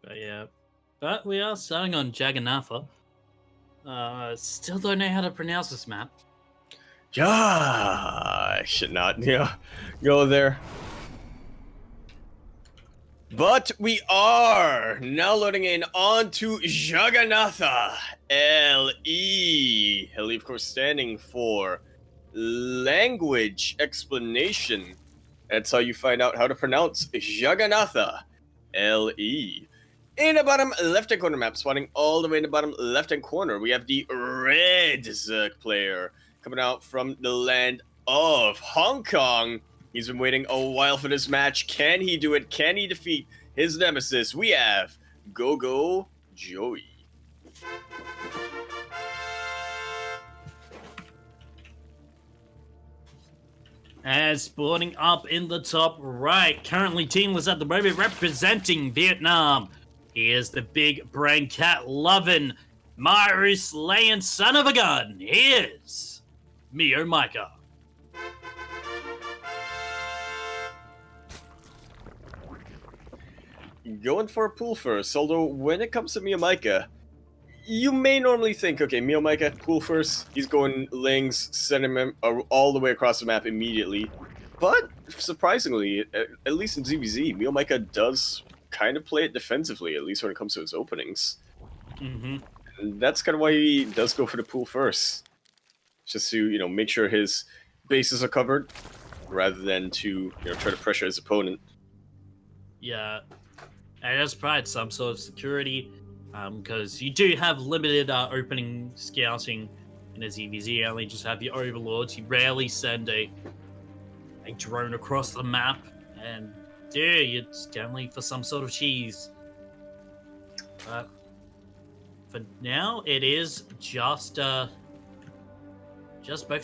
But yeah. But we are starting on Jagannatha. Still don't know how to pronounce this map. Yeah, I should not, go there. But we are now loading in onto Jagannatha, L-E. L-E, of course, standing for Language Explanation. That's how you find out how to pronounce Jagannatha, L-E. In the bottom left-hand corner map, spawning all the way in the bottom left-hand corner, we have the red Zerg player coming out from the land of Hong Kong. He's been waiting a while for this match. Can he do it? Can he defeat his nemesis? We have GogojOey. And spawning up in the top right, currently teamless at the moment, representing Vietnam. He is the big brain cat loving, Maru slaying son of a gun. He is MeomaikA. Going for a pool first, although when it comes to MeomaikA, you may normally think, okay, MeomaikA, pool first, he's going Lings, sending him all the way across the map immediately. But, surprisingly, at least in ZvZ, MeomaikA does kind of play it defensively, at least when it comes to his openings. Mm-hmm. And that's kind of why he does go for the pool first. Just to, make sure his bases are covered, rather than to, try to pressure his opponent. Yeah. And just provide some sort of security, because you do have limited opening scouting in a ZvZ. You only just have your overlords. You rarely send a drone across the map, and it's definitely for some sort of cheese. But for now, it is just both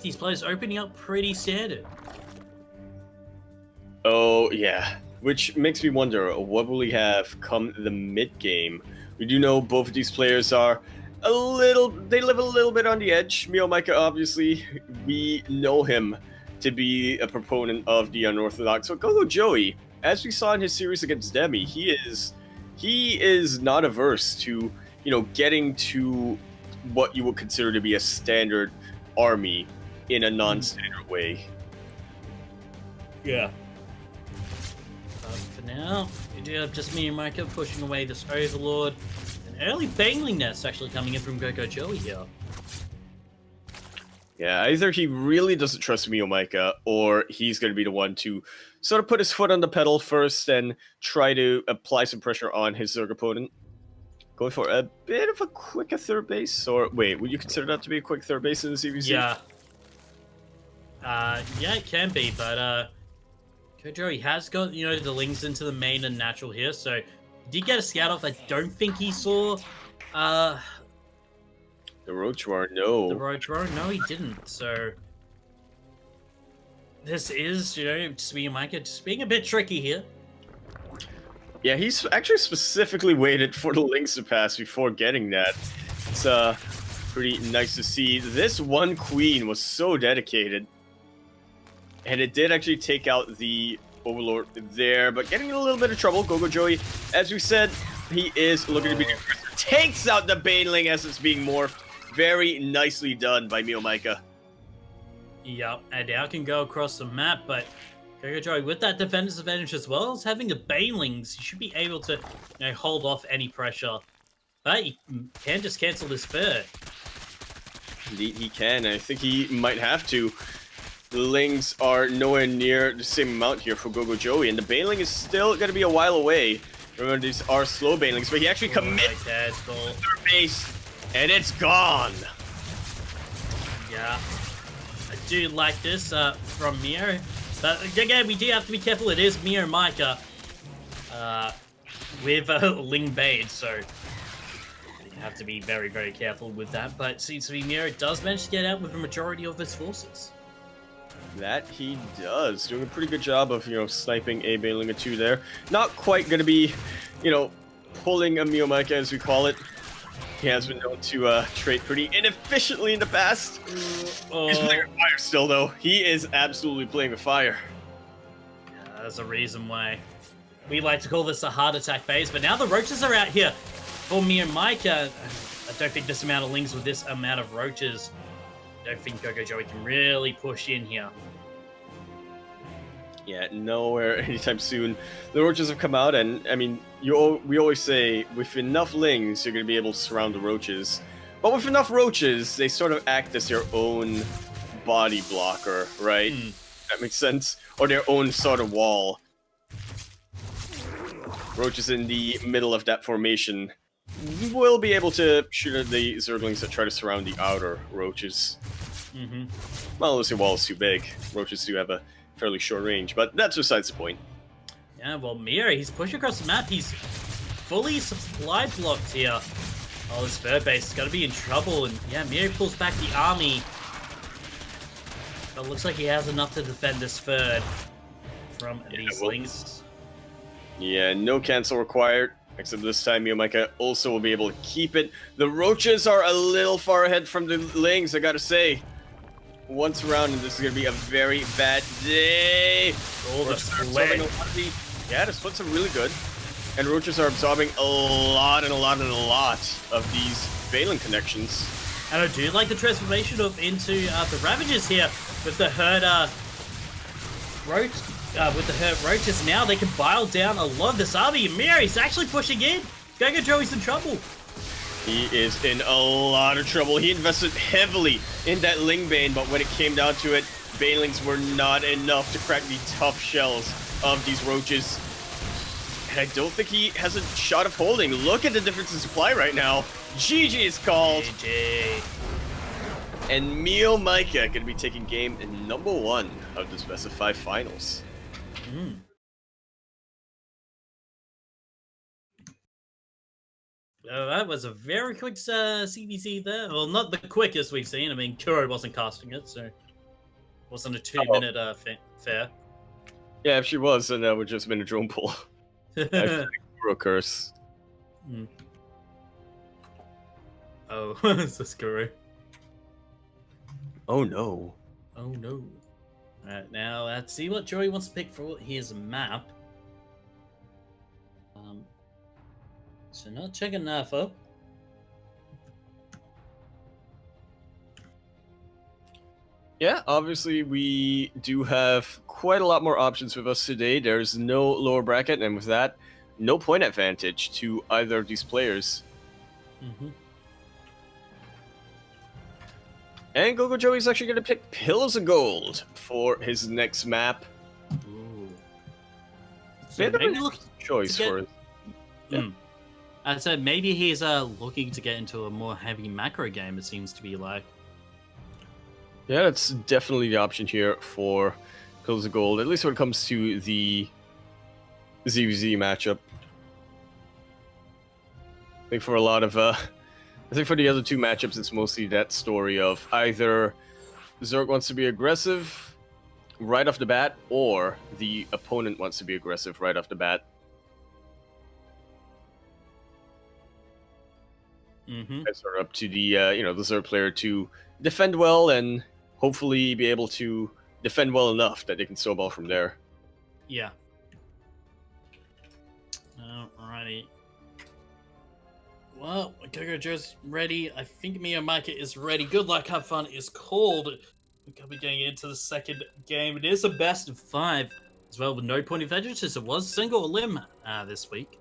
these players opening up pretty standard. Oh, yeah. Which makes me wonder, what will we have come the mid-game? We do know both of these players are they live a little bit on the edge. MeomaikA, obviously, we know him to be a proponent of the unorthodox. So GogojOey, as we saw in his series against Demi, he is not averse to, getting to what you would consider to be a standard army in a non-standard way. Yeah. For now, we do have just MeomaikA pushing away this Overlord. An early Baneling nest actually coming in from GogojOey here. Yeah, either he really doesn't trust MeomaikA, or he's going to be the one to sort of put his foot on the pedal first and try to apply some pressure on his Zerg opponent. Going for a bit of a quicker third base, or wait, would you consider that to be a quick third base in the ZvZ? Yeah. Yeah, it can be, but GogojOey has got, the links into the main and natural here, so he did get a scout off. I don't think he saw the Roachwar, no. The Roachwar, no, he didn't. So this is, just MeomaikA just being a bit tricky here. Yeah, he's actually specifically waited for the links to pass before getting that. It's pretty nice to see. This one queen was so dedicated. And it did actually take out the Overlord there, but getting in a little bit of trouble. GogojOey, as we said, he is looking to be the first. Takes out the Baneling as it's being morphed. Very nicely done by MeomaikA. Yep, and now can go across the map, but GogojOey, with that defender's advantage as well as having the Banelings, you should be able to hold off any pressure. But you can just cancel this fair. Indeed, he can. I think he might have to. The Lings are nowhere near the same amount here for GogojOey, and the Baneling is still going to be a while away. Remember, these are slow Banelings, but he actually commits to third base, and it's gone. Yeah, I do like this from Meo, but again, we do have to be careful. It is MeomaikA with Ling Bade, so you have to be very, very careful with that. But seems to be Meo does manage to get out with the majority of his forces. That he does. Doing a pretty good job of, sniping a Baneling or two there. Not quite going to be, pulling a MeomaikA, as we call it. He has been known to trade pretty inefficiently in the past. He's playing with fire still, though. He is absolutely playing with fire. Yeah, there's a reason why We like to call this a heart attack phase, but now the roaches are out here for MeomaikA. I don't think this amount of lings with this amount of roaches. I don't think GogojOey can really push in here. Yeah, nowhere anytime soon. The roaches have come out, and I mean, we always say with enough lings, you're going to be able to surround the roaches. But with enough roaches, they sort of act as their own body blocker, right? That makes sense? Or their own sort of wall. Roaches in the middle of that formation will be able to shoot at the Zerglings that try to surround the outer roaches. Well, unless your wall is too big. Roaches do have a fairly short range, but that's besides the point. Yeah, well, he's pushing across the map. He's fully supply blocked here. Oh, this third base is going to be in trouble, and yeah, Mio pulls back the army. But it looks like he has enough to defend this third from these lings. Yeah, no cancel required, except this time MeomaikA also will be able to keep it. The roaches are a little far ahead from the lings, I gotta say. Once around, and this is going to be a very bad day. Oh, the split. Yeah, the splits are really good. And roaches are absorbing a lot and a lot and a lot of these Valen connections. And I do like the transformation into the Ravagers here with the herd roaches. Now they can bile down a lot of this army. And Miori's actually pushing in. GogojOey's in trouble. He is in a lot of trouble. He invested heavily in that Lingbane, but when it came down to it, Banelings were not enough to crack the tough shells of these roaches. And I don't think he has a shot of holding. Look at the difference in supply right now. GG is called. GG. And MeomaikA going to be taking game number 1 of the Best of 5 finals. That was a very quick ZvZ there. Well, not the quickest we've seen. I mean, Kuro wasn't casting it, so it wasn't a 2-minute fair. Yeah, if she was, then that would just been a drone pull. Kuro curse. Oh, it's this Kuro. Oh no. Oh no. Alright, now let's see what Joey wants to pick for his map. So not checking enough up. Yeah, obviously we do have quite a lot more options with us today. There's no lower bracket, and with that, no point advantage to either of these players. And GogojOey is actually going to pick Pillars of Gold for his next map. Ooh. So maybe look choice for it. Yeah. I said maybe he's looking to get into a more heavy macro game, it seems to be like. Yeah, that's definitely the option here for Pillars of Gold, at least when it comes to the ZvZ matchup. I think for a lot of, I think for the other two matchups, it's mostly that story of either Zerg wants to be aggressive right off the bat, or the opponent wants to be aggressive right off the bat. It's sort of up to the the Zerg player to defend well and hopefully be able to defend well enough that they can snowball from there. Yeah. Alrighty. Well, GogojOey's ready. I think MeomaikA is ready. Good luck, have fun is called. We're going to be getting into the second game. It is a best of 5 as well, with no point advantage, as it was single limb this week.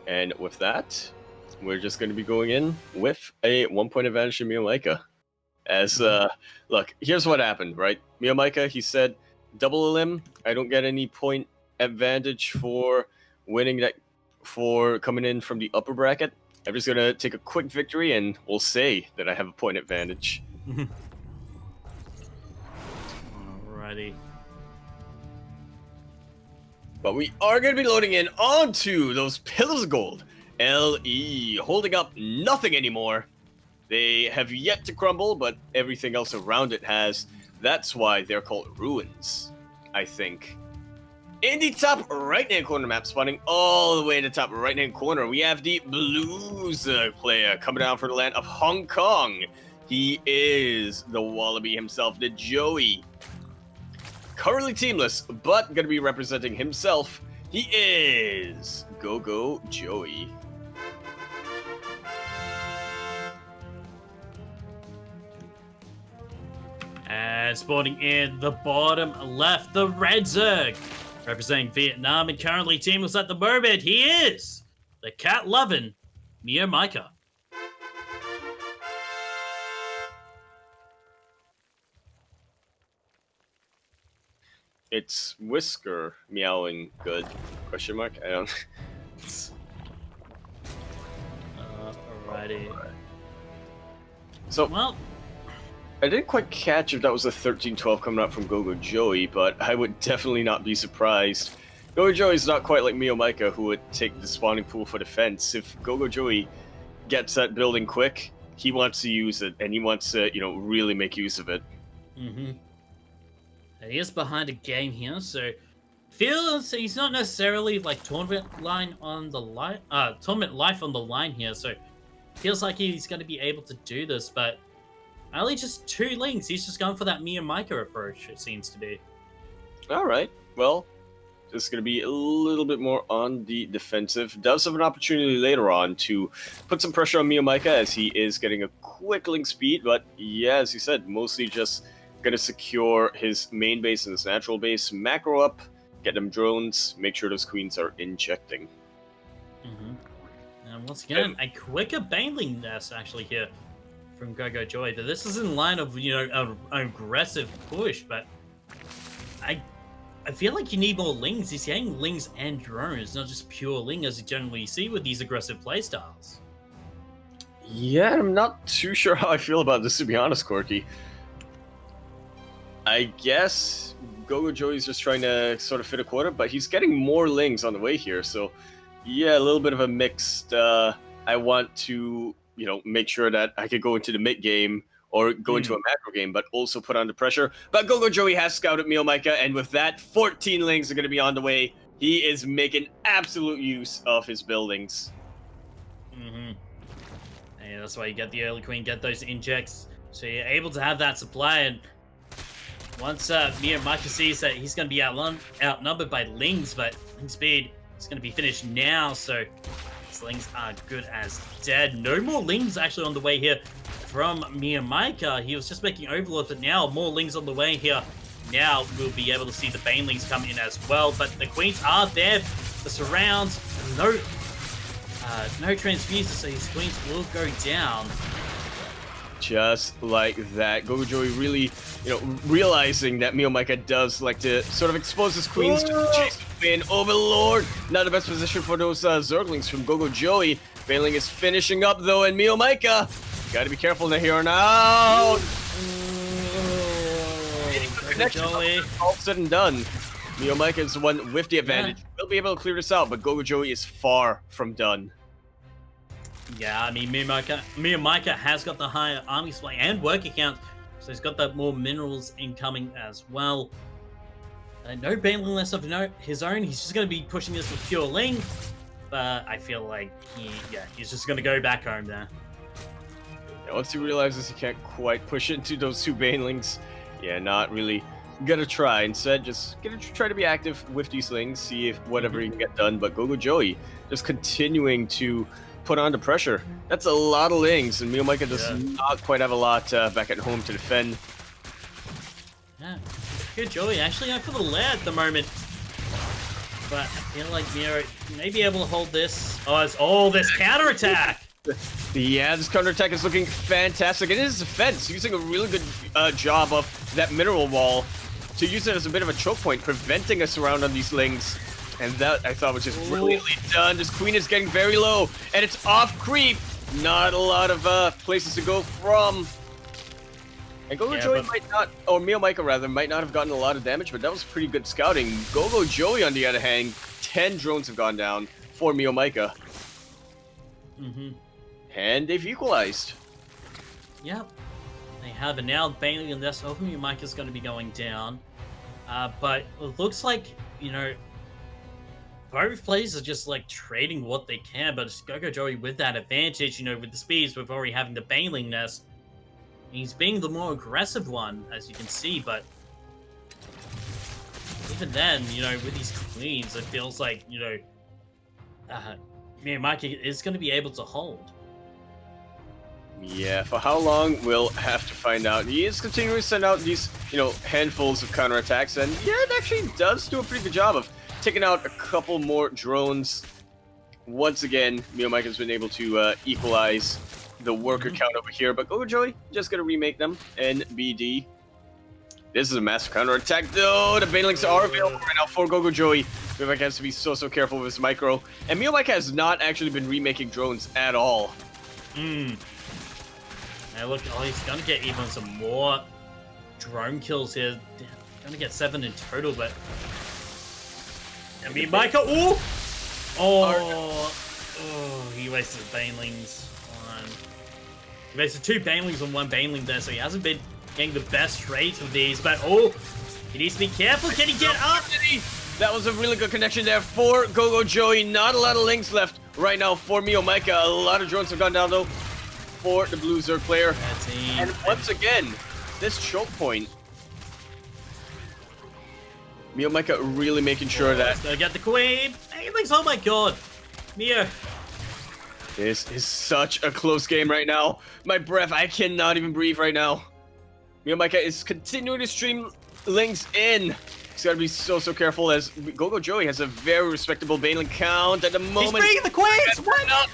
And with that, we're just going to be going in with a 1-point advantage to MeomaikA. As, look, here's what happened, right? MeomaikA, he said, double a limb. I don't get any point advantage for winning that, for coming in from the upper bracket. I'm just going to take a quick victory and we'll say that I have a point advantage. Alrighty. But we are going to be loading in onto those Pillars of Gold. LE, holding up nothing anymore. They have yet to crumble, but everything else around it has. That's why they're called ruins, I think. In the top right-hand corner map, spawning all the way in the top right-hand corner, we have the Blues player coming down from the land of Hong Kong. He is the Wallaby himself, the Joey. currently teamless, but gonna be representing himself. He is GogojOey. And spawning in the bottom left, the Red Zerg. Representing Vietnam and currently teamless at the moment, he is the cat-loving MeomaikA. It's Whisker meowing good? Question mark? I don't. Alrighty. So, Well, I didn't quite catch if that was a 13-12 coming out from GogojOey, but I would definitely not be surprised. GogojOey's not quite like MeomaikA, who would take the spawning pool for defense. If GogojOey gets that building quick, he wants to use it, and he wants to, you know, really make use of it. mm-hmm. And he is behind a game here, so feels he's not necessarily like tournament life on the line here, so feels like he's going to be able to do this, but only just 2 links. He's just going for that MeomaikA approach, it seems to be. Alright, well, this is going to be a little bit more on the defensive. Does have an opportunity later on to put some pressure on MeomaikA as he is getting a quick link speed, but yeah, as you said, mostly just going to secure his main base and his natural base, macro up, get them drones, make sure those queens are injecting. And once again, a quicker baneling nest actually here from GogojOey, but this is in line of, you know, an aggressive push, but I feel like you need more lings. He's getting lings and drones, not just pure ling as you generally see with these aggressive playstyles. Yeah, I'm not too sure how I feel about this, to be honest, Quirky. I guess GogojOey's just trying to sort of fit a quota, but he's getting more lings on the way here, so yeah, a little bit of a mixed, I want to, you know, make sure that I could go into the mid game or go into a macro game, but also put under pressure. But GogojOey has scouted MeomaikA, and with that, 14 lings are going to be on the way. He is making absolute use of his buildings. And that's why you get the early queen, get those injects, so you're able to have that supply. And once MeomaikA sees that he's going to be outnumbered by lings, but ling speed is going to be finished now, so his lings are good as dead. No more lings actually on the way here from MeomaikA. He was just making overlords, but now more lings on the way here. Now we'll be able to see the banelings come in as well, but the queens are there. The surrounds, no transfuses, so his queens will go down. Just like that, GogojOey really, you know, realizing that MeomaikA does like to sort of expose his queens to chase in Overlord. Not the best position for those Zerglings from GogojOey. Baneling is finishing up though, and MeomaikA, gotta be careful here on out. All said and done, MeomaikA is the one with the advantage. We'll be able to clear this out, but GogojOey is far from done. Yeah, I mean, MeomaikA has got the higher army supply and work account, so he's got that more minerals incoming as well. No baneling less of his own. He's just going to be pushing this with pure ling, but I feel like he's just going to go back home there. Yeah, once he realizes he can't quite push into those 2 banelings, yeah, not really gonna try. Instead, just gonna try to be active with these lings, see if whatever he can get done. But GogojOey just continuing to put on the pressure. That's a lot of lings, and MeomaikA does not quite have a lot back at home to defend. Yeah, GogojOey actually going for the lair at the moment, but I feel like Meo may be able to hold this. Oh, this counterattack! Yeah, this counterattack is looking fantastic. It is defense, using a really good job of that mineral wall to use it as a bit of a choke point, preventing a surround on these lings. And that, I thought, was just brilliantly done. This queen is getting very low, and it's off creep. Not a lot of places to go from. And GogojOey might not, or MeomaikA rather, might not have gotten a lot of damage, but that was pretty good scouting. GogojOey, on the other hand, 10 drones have gone down for MeomaikA. And they've equalized. Yep. They have, and now baneling and this over MeomaikA's going to be going down. But it looks like, you know, both players are just like trading what they can, but it's GogojOey with that advantage, you know, with the speeds, with already having the baneling nest. He's being the more aggressive one, as you can see, but even then, you know, with these queens, it feels like, you know, MeomaikA is going to be able to hold. Yeah, for how long, we'll have to find out. He is continuing to send out these, you know, handfuls of counterattacks, and yeah, it actually does do a pretty good job of taking out a couple more drones. Once again, MeomaikA has been able to equalize the worker count over here, but GogojOey just gonna remake them. NBD. This is a massive counterattack, though. The banelings are available right now for GogojOey. MeomaikA has to be so careful with his micro. And MeomaikA has not actually been remaking drones at all. Now look, oh, he's gonna get even some more drone kills here. Gonna get 7 in total, but MeomaikA, oh, he wasted banelings on. He wasted 2 banelings on 1 baneling there, so he hasn't been getting the best trades with these. But he needs to be careful. Can he get up? That was a really good connection there for GogojOey. Not a lot of links left right now for MeomaikA. A lot of drones have gone down though for the blue Zerg player. And once again, this choke point. MeomaikA really making sure that... Gonna get the queen. Banelings, oh my god. Mio. This is such a close game right now. My breath, I cannot even breathe right now. MeomaikA is continuing to stream links in. He's got to be so careful as GogojOey has a very respectable baneling count at the moment. He's bringing the queens! What?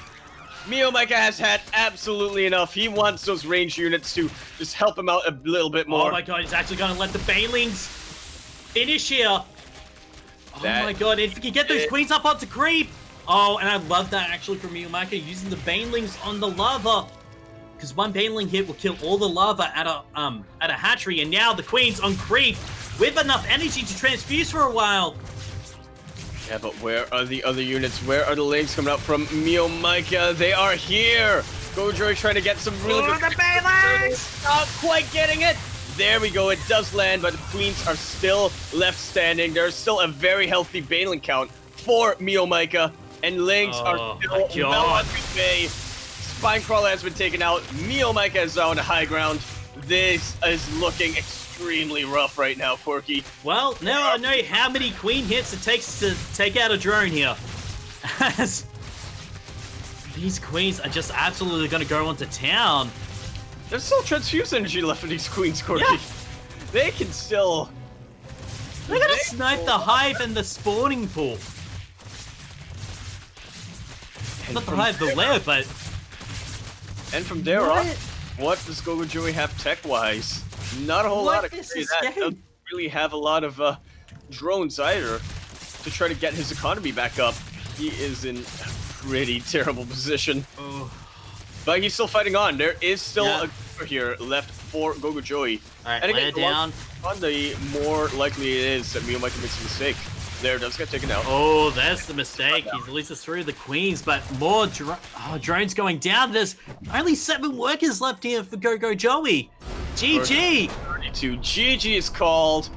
MeomaikA has had absolutely enough. He wants those range units to just help him out a little bit more. Oh my god, he's actually going to let the banelings finish here. Oh my god, if he can get those queens up onto creep. Oh, and I love that actually from MeomaikA, using the banelings on the lava. Because 1 baneling hit will kill all the lava at a hatchery, and now the queens on creep with enough energy to transfuse for a while. Yeah, but where are the other units? Where are the links coming out from MeomaikA? They are here! GogojOey trying to get some really good... the banelings! Not quite getting it! There we go, it does land, but the queens are still left standing. There's still a very healthy baneling count for MeomaikA, and links are still well on their way. Spinecrawler has been taken out. MeomaikA is on the high ground. This is looking extremely rough right now, Quirky. Well, now I know how many queen hits it takes to take out a drone here. As these queens are just absolutely going to go onto town. There's still transfuse energy left for these queens, Quirky. Yeah. They can still... They're going to snipe the hive and the spawning pool. Not the hive, the lair, but... And from there on, what does GogojOey have tech-wise? Not a whole lot. I can say that. Doesn't really have a lot of drones either to try to get his economy back up. He is in a pretty terrible position. But he's still fighting on. There is still a keeper here left for GogojOey. Alright, and lay it down. The more likely it is that MeomaikA makes a mistake. There, does get taken out. Oh, that's the mistake. He's at least through the queens, but more drones going down. There's only 7 workers left here for GogojOey. GG! 32. GG is called.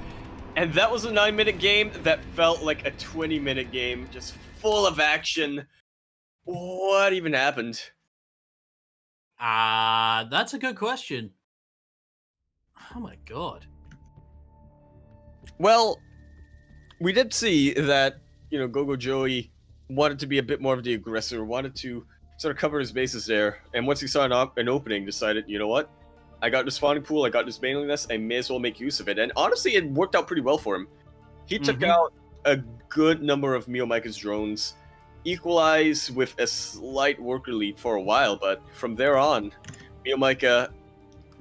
And that was a 9-minute game that felt like a 20-minute game, just full of action. What even happened? That's a good question. Oh my god. Well, we did see that, you know, GogojOey wanted to be a bit more of the aggressor, wanted to sort of cover his bases there, and once he saw an opening, decided, you know what? I got the spawning pool, I got this baneling nest, I may as well make use of it. And honestly, it worked out pretty well for him. He took out a good number of MeomaikA's drones, equalized with a slight worker lead for a while, but from there on, MeomaikA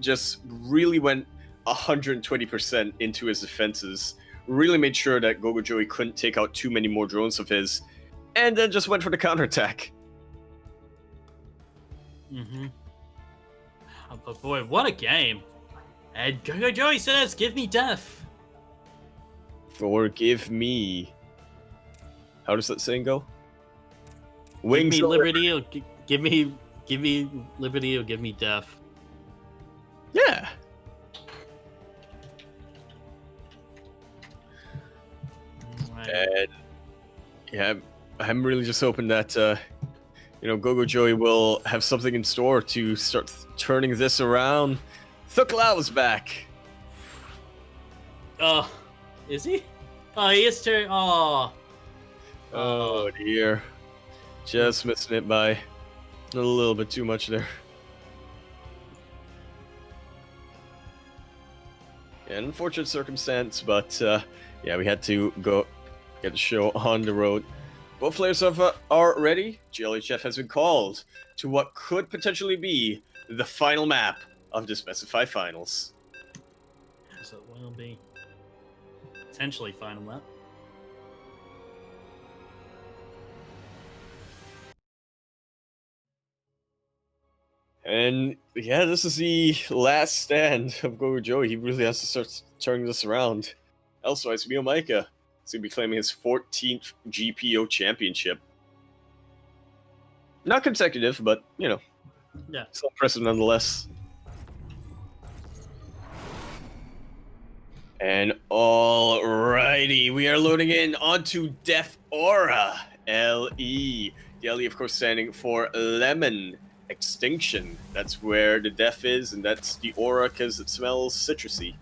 just really went 120% into his defenses. Really made sure that GogojOey couldn't take out too many more drones of his, and then just went for the counterattack. Oh, but boy, what a game. And GogojOey says, give me death. Forgive me. How does that saying go? Give me liberty or give me liberty or give me death. Yeah. And yeah, I'm really just hoping that you know, GogojOey will have something in store to start turning this around. Thuklao is back. Is he? Oh, he is too. Oh. Oh dear. Just missing it by a little bit too much there. An unfortunate circumstance, but yeah, we had to go get the show on the road. Both players are ready. GLHF has been called to what could potentially be the final map of the specified finals. Yes, it will be. Potentially final map. And yeah, this is the last stand of GogojOey. He really has to start turning this around. Elsewise, MeomaikA is going to be claiming his 14th GPO championship. Not consecutive, but, you know, Yeah. still impressive nonetheless. And alrighty, we are loading in onto Death Aura, LE. The LE, of course, standing for Lemon Extinction. That's where the death is, and that's the aura because it smells citrusy.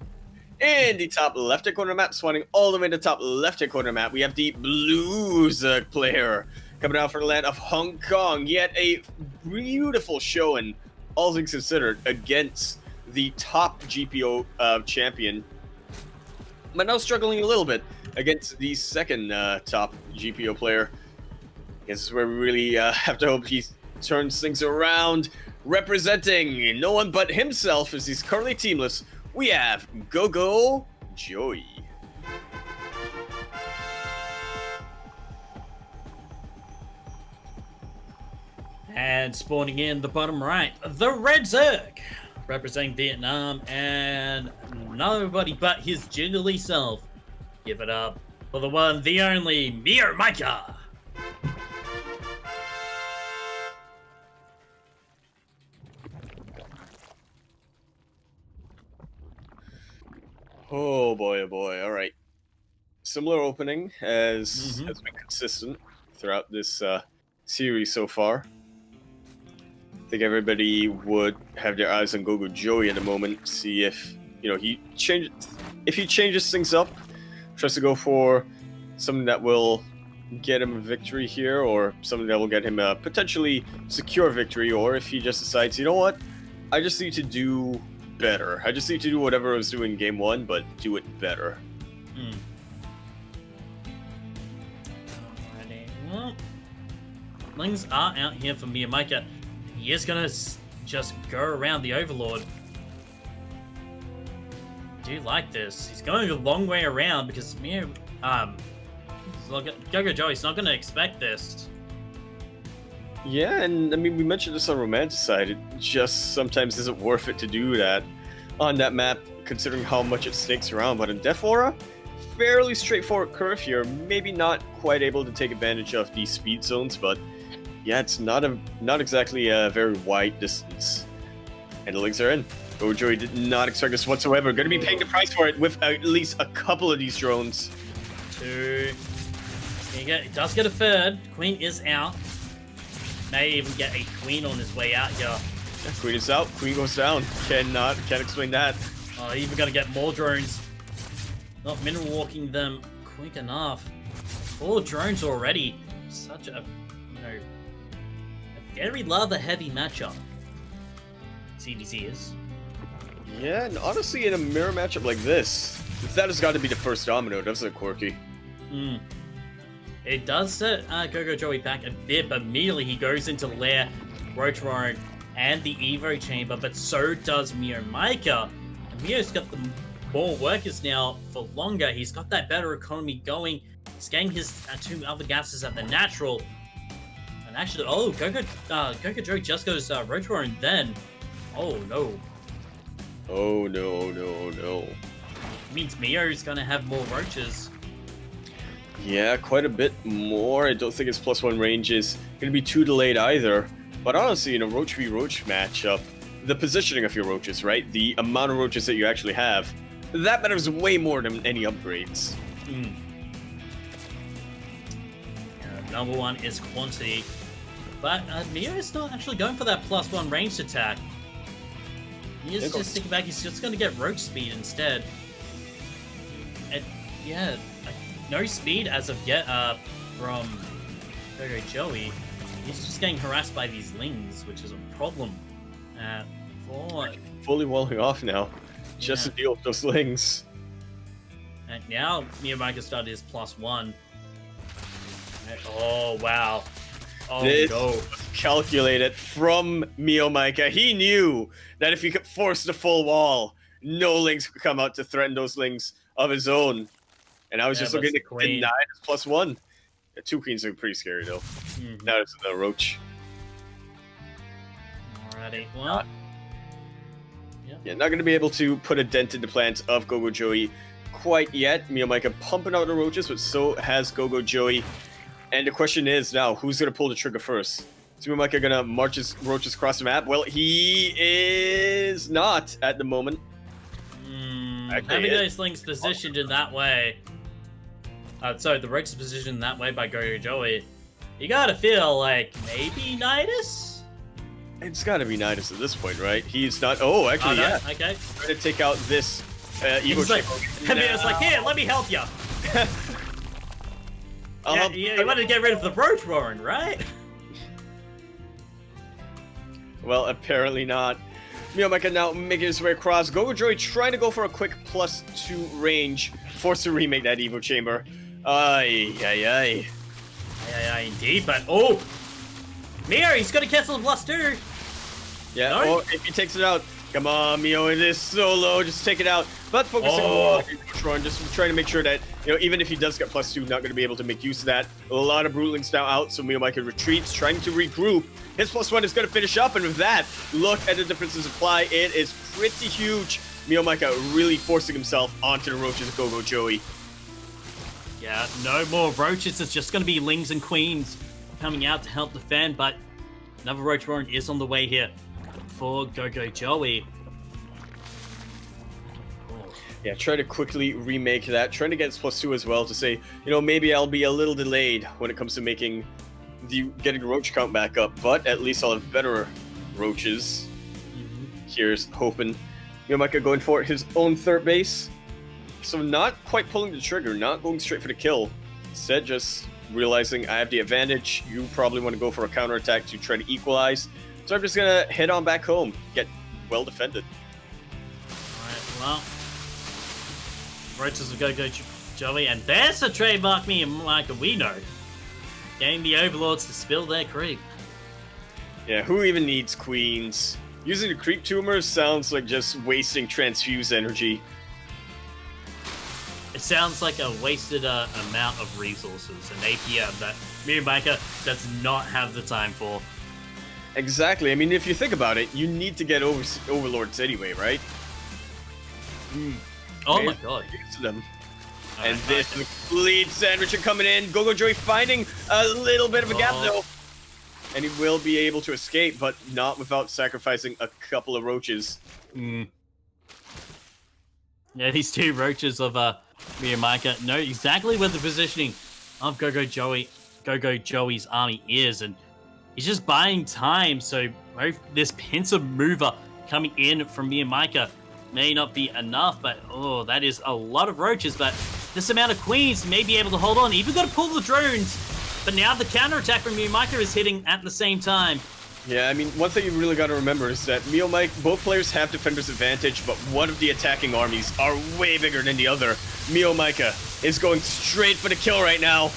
In the top left-hand corner map, spawning all the way to the top left-hand corner map, we have the Blues player coming out from the land of Hong Kong. Yet a beautiful showing, all things considered, against the top GPO champion. But now struggling a little bit against the second top GPO player. This is where we really have to hope he turns things around. Representing no one but himself, as he's currently teamless, we have GogojOey. And spawning in the bottom right, the Red Zerg, representing Vietnam, and nobody but his jiggly self. Give it up for the one, the only, MeomaikA. Oh boy, all right. Similar opening as has been consistent throughout this series so far. I think everybody would have their eyes on GogojOey at the moment, see if, you know, he changes things up, tries to go for something that will get him a victory here, or something that will get him a potentially secure victory, or if he just decides, you know what, I just need to do better. I just need to do whatever I was doing in game one, but do it better. Alrighty. Well, things are out here for MeomaikA. He is gonna just go around the Overlord. I do like this. He's going a long way around because GogojOey's not gonna expect this. Yeah, and I mean, we mentioned this on Romanticide. It just sometimes isn't worth it to do that on that map, considering how much it snakes around. But in Death Aura, fairly straightforward curve here. Maybe not quite able to take advantage of these speed zones, but yeah, it's not exactly a very wide distance. And the links are in. GogojOey did not expect this whatsoever. Going to be paying the price for it with at least a couple of these drones. Two. He does get a third. Queen is out. May even get a queen on his way out here. Yeah, Queen is out. Queen goes down. Can't explain that. Oh, even gonna get more drones. Not mineral walking them quick enough. 4 drones already. Such a, you know, a very lava heavy matchup. ZvZ is. Yeah, and honestly, in a mirror matchup like this, that has got to be the first domino, doesn't it, Quirky? It does set GogojOey back a bit, but immediately he goes into Lair, Rotorone, and the Evo Chamber, but so does MeomaikA. And Meo's got the more workers now for longer. He's got that better economy going. He's getting his 2 other gases at the natural. And actually, oh, GogojOey just goes Rotorone then. Oh no. Oh no. It means Meo's gonna have more roaches. Yeah, quite a bit more. I don't think his +1 range is going to be too delayed either. But honestly, in a Roach v Roach matchup, the positioning of your roaches, right? The amount of roaches that you actually have, that matters way more than any upgrades. Number 1 is quantity. But Meo is not actually going for that +1 ranged attack. He is just sticking back. He's just going to get roach speed instead. And yeah, no speed as of yet from GogojOey. He's just getting harassed by these lings, which is a problem. For Fully walling off now, just to deal with those lings. And now MeomaikA started his +1. Oh wow! Oh This no! was calculated from MeomaikA. He knew that if he could force the full wall, no lings could come out to threaten those lings of his own. And I was just looking to deny his +1. Yeah, 2 queens are pretty scary though. Now it's the roach. Alrighty, well. Yeah, not going to be able to put a dent in the plans of GogojOey quite yet. MeomaikA pumping out the roaches, but so has GogojOey. And the question is now, who's going to pull the trigger first? Is MeomaikA going to march his roaches across the map? Well, he is not at the moment. Having those lings positioned in that way. Sorry, the roaches positioned that way by GogojOey. You gotta feel like maybe Nidus? It's got to be Nidus at this point, right? He's not. Oh, actually, yeah. Okay. Trying to take out this Evo chamber. It's like, here, let me help you. You wanted to get rid of the roach warren, right? Well, apparently not. MeomaikA now making his way across. GogojOey trying to go for a quick +2 range. Forced to remake that Evo chamber. Ay, indeed, but oh! Mio, he's gonna cancel the +2! Yeah, no? If he takes it out. Come on, Mio, it is so low, just take it out. But focusing on Tron, just trying to make sure that, even if he does get +2, not going to be able to make use of that. A lot of Brootlings now out, so MeomaikA retreats, trying to regroup. His +1 is going to finish up, and with that, look at the difference in supply. It is pretty huge. MeomaikA really forcing himself onto the roaches of GogojOey. Yeah, no more roaches. It's just going to be lings and queens coming out to help defend, but another roach warren is on the way here for GogojOey. Yeah, try to quickly remake that. Trying to get his +2 as well to say, maybe I'll be a little delayed when it comes to getting the roach count back up, but at least I'll have better roaches. Here's hoping. MeomaikA going for his own third base. So not quite pulling the trigger, not going straight for the kill. Instead, just realizing I have the advantage. You probably want to go for a counterattack to try to equalize. So I'm just going to head on back home. Get well defended. Alright, well. Roaches of GogojOey, and there's a trademark MeomaikA we know. Getting the overlords to spill their creep. Yeah, who even needs queens? Using the creep tumors sounds like just wasting transfuse energy. It sounds like a wasted amount of resources, an APM that MeomaikA does not have the time for. Exactly. I mean, if you think about it, you need to get overlords anyway, right? Oh my god. To them. And this is a complete sandwich coming in. GogojOey finding a little bit of a gap though. And he will be able to escape, but not without sacrificing a couple of roaches. Yeah, these 2 roaches of MeomaikA know exactly where the positioning of GogojOey's army is, and he's just buying time, so this pincer mover coming in from MeomaikA may not be enough, but that is a lot of roaches, but this amount of queens may be able to hold on. Even got to pull the drones, but now the counterattack from MeomaikA is hitting at the same time. Yeah, I mean, one thing you really got to remember is that both players have defender's advantage, but one of the attacking armies are way bigger than the other. MeomaikA is going straight for the kill right now,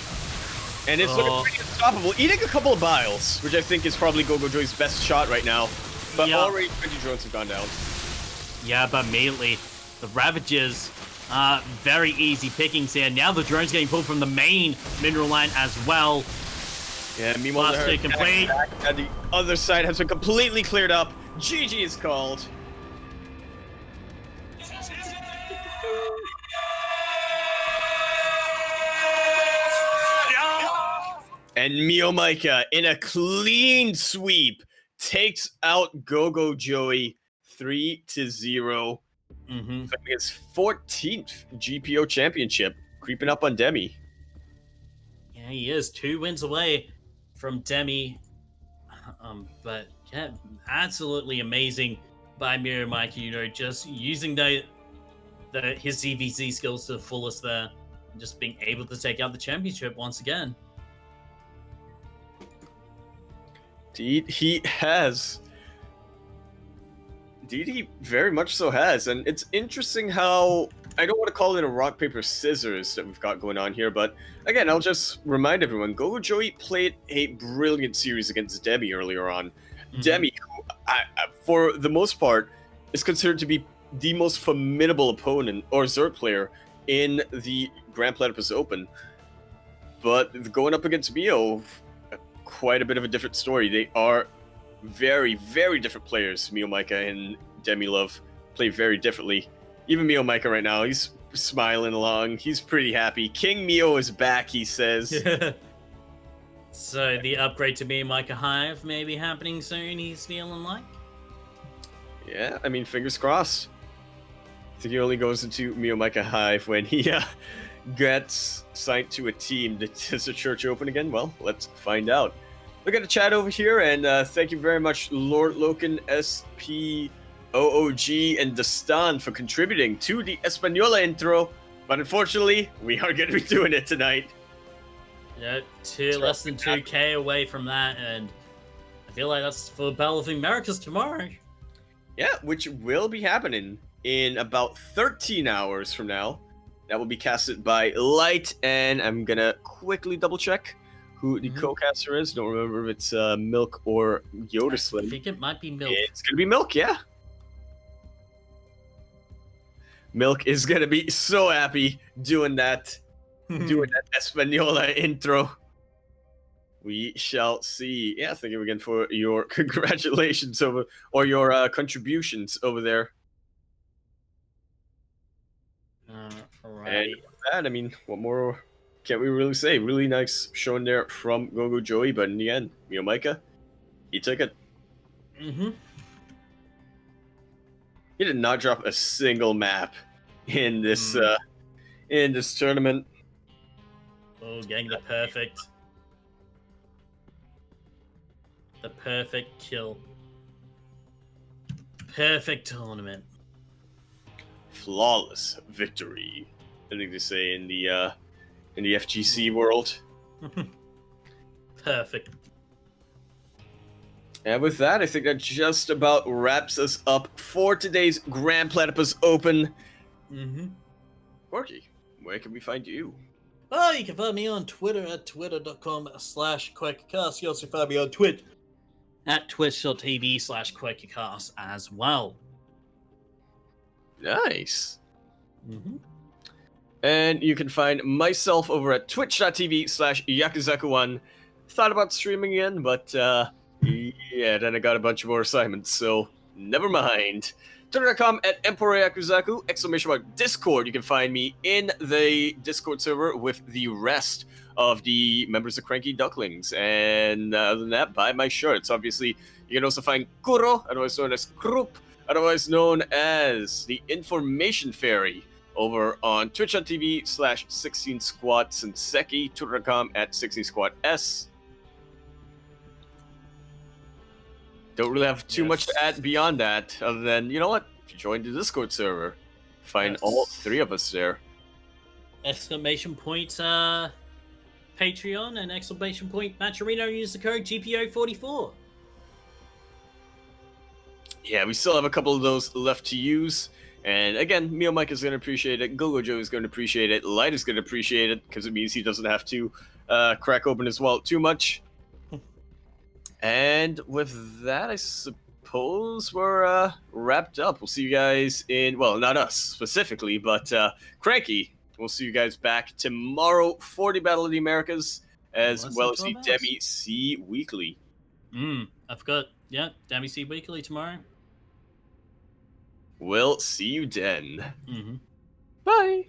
and it's looking pretty unstoppable. Eating a couple of biles, which I think is probably GogojOey's best shot right now, but already 20 drones have gone down. Yeah, but immediately, the Ravagers are very easy pickings here. Now the drone's getting pulled from the main mineral line as well. Yeah, meanwhile, complete. And the other side has been completely cleared up. GG is called. And MeomaikA, in a clean sweep, takes out GogojOey 3-0. His 14th GPO championship, creeping up on Demi. Yeah, he is 2 wins away from Demi. But yeah, absolutely amazing by MeomaikA, just using his ZvZ skills to the fullest there. just being able to take out the championship once again. Indeed, he has. Indeed, he very much so has. And it's interesting how, I don't want to call it a rock, paper, scissors that we've got going on here, but again, I'll just remind everyone, GogojOey played a brilliant series against Demi earlier on. Demi, who, for the most part, is considered to be the most formidable opponent, or Zerg player, in the Grand Platypus Open. But going up against Meo, quite a bit of a different story. They are very, very different players. MeomaikA and Demilove play very differently. Even MeomaikA right now, he's smiling along. He's pretty happy. King Meo is back, he says. So the upgrade to MeomaikA Hive may be happening soon, he's feeling like? Yeah, I mean, fingers crossed. I think he only goes into MeomaikA Hive when he gets signed to a team. Does the church open again? Well, let's find out. Look at the chat over here, and thank you very much, Lord Loken, SPOOG, and Destan for contributing to the Española intro. But unfortunately, we are going to be doing it tonight. Yeah, less than 2K away from that, and I feel like that's for Battle of the Americas tomorrow. Yeah, which will be happening in about 13 hours from now. That will be casted by Light, and I'm going to quickly double check who the co-caster is. Don't remember if it's Milk or Yoderslim. I think it might be Milk. It's going to be Milk, yeah. Milk is going to be so happy doing that Española intro. We shall see. Yeah, thank you again for your congratulations over, or your contributions over there. Alright. And with that, I mean, what more can we really say? Really nice showing there from GogojOey, but in the end, MeomaikA, he took it. He did not drop a single map in this tournament. Oh, getting the perfect kill. Perfect tournament. Flawless victory, I think they say in the FGC world. Perfect. And with that, I think that just about wraps us up for today's Grand Platypus Open. Quirky, where can we find you? Oh, you can find me on Twitter at twitter.com/QuirkyCast. You also find me on Twitch at twitch.tv/QuirkyCast as well. Nice. And you can find myself over at twitch.tv/Yakuzaku1. Thought about streaming again, but yeah, then I got a bunch of more assignments, so never mind. Twitter.com at !Yakuzaku, ! Discord. You can find me in the Discord server with the rest of the members of Cranky Ducklings. And other than that, buy my shirts. Obviously, you can also find Kuro, otherwise known as Krupp, otherwise known as the Information Fairy, over on twitch.tv/16squat Senseki, twitter.com at 16squats. Don't really have too much to add beyond that, other than, you know what? If you join the Discord server, find all three of us there. Exclamation point Patreon and exclamation point Matcherino. Use the code GPO44. Yeah, we still have a couple of those left to use. And again, MeomaikA is going to appreciate it. GogojOey is going to appreciate it. Light is going to appreciate it because it means he doesn't have to crack open his wallet too much. And with that, I suppose we're wrapped up. We'll see you guys in, well, not us specifically, but Cranky. We'll see you guys back tomorrow for the Battle of the Americas, as well as the Demi C Weekly. I forgot. Yeah, Demi C Weekly tomorrow. We'll see you then. Mm-hmm. Bye.